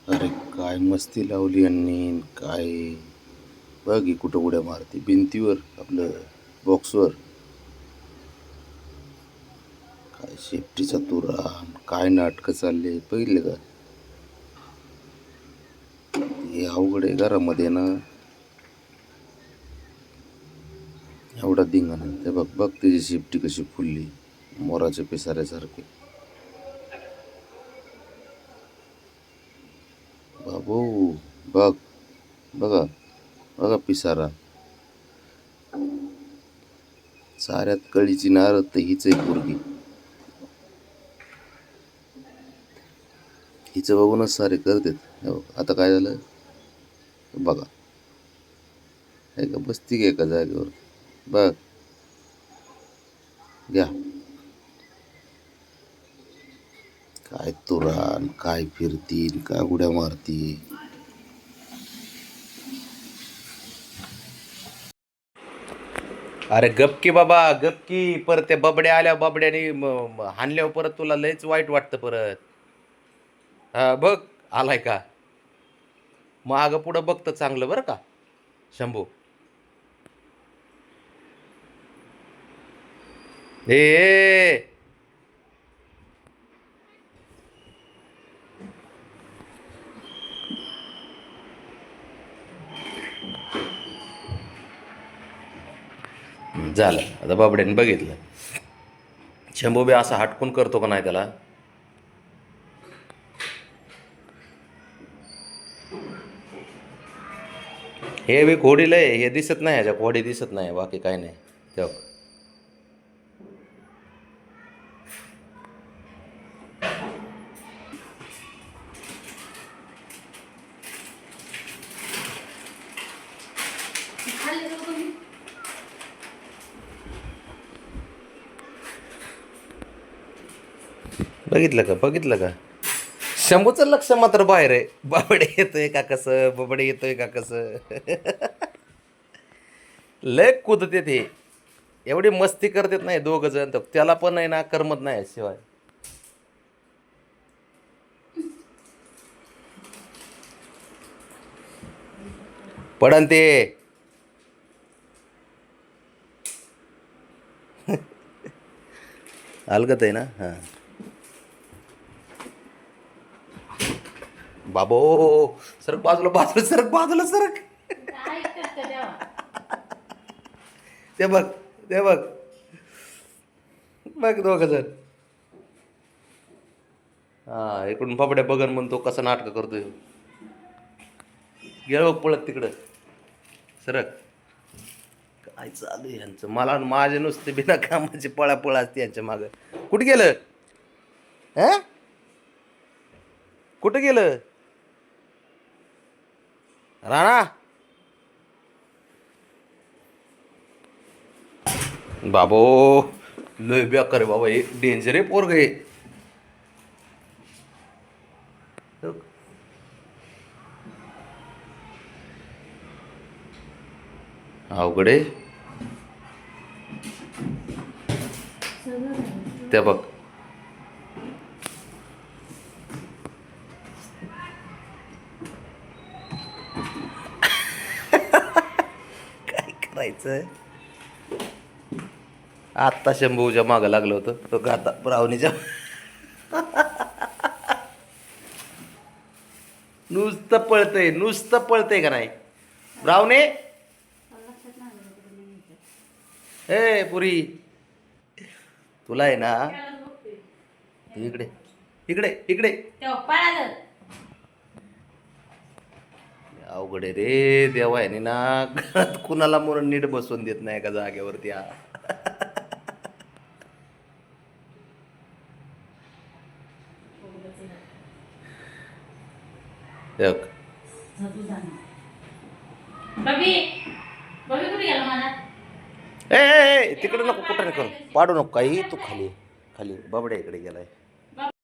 अरे काय मस्ती लावली यांनी. काय बघ ही कुठं उड्या मारते भिंतीवर, आपलं बॉक्सवर. काय शेपटीचा तुरा, काय नाटकं चालले पहिले का. हे अवघड आहे घरामध्ये ना, एवढा धिंगाणा. ते बघ बघ त्याची शेपटी कशी फुलली, मोराच्या पिसाऱ्यासारखी. बाबू बघ, बघा बघा पिसारा. साऱ्यात कळीची नार तर हीच आहे पोरगी. हिचं बघूनच सारे करतात. आता काय झालं बघा, आहे का बसती का एका जागेवर. बघ घ्या, काय तुरान, काय फिरतीन, काय उड्या मारती. अरे गपकी बाबा गपकी. परत त्या बबड्या आल्या, बबड्याने हाणल्यावर परत तुला लयच वाईट वाटतं परत. हा बघ, आलाय का. मागं पुढं बघतं चांगलं बरं का शंभू. ए झालं आता बाबड्याने बघितलं. शंभू बी असा हटकून करतो का नाही त्याला. हे बी खोडील आहे, हे दिसत नाही, ह्याच्या खोडी दिसत नाही, बाकी काय नाही. तेव्हा बघितलं का, बघितलं का. शंभूचं लक्ष मात्र बाहेर आहे. बाबडे येतोय का कसं, बाबडे येतोय का कसं. लय कुदते ते, एवढी मस्ती करतात नाही दोघ जण. तर त्याला पण नाही ना करमत नाही शिवाय. पडन ते. अलगत आहे ना. हां बाबो, सरक बाजूला, बाजूला सरक, बाजूला सरक. ते बघ, ते बघ, बघ दोघ जण. हा इकडून बाबड्या बघन म्हणतो कसं नाटक करतोय. गेलो पळत तिकडं, सरक. काय चालू आहे यांचं. मला माझे नुसते बिना कामाची पळापळ असते यांच्या मागं. कुठं गेलं, हा कुठं गेलं राणा. बाबो लय बेकार आहे बाबा, हे डेंजर आहे पोरग हे. अवघड आहे. त्या बघ, काय करायचं. आत्ता शंभूच्या मागं लागलं होतं तो गाता ब्रावणीच्या. नुसतं पळतंय, नुसतं पळतंय का नाही ब्रावणे. ए पुरी, तुला आहे ना इकडे, इकडे इकडे. अवघड आहे रे देवा, आहे ना कुणाला म्हणून नीट बसवून देत नाही का जागेवरती. ए तिकडे नको, कुठं नको पाडू नको काही. तू खाली, खाली बाबड्या इकडे गेलाय.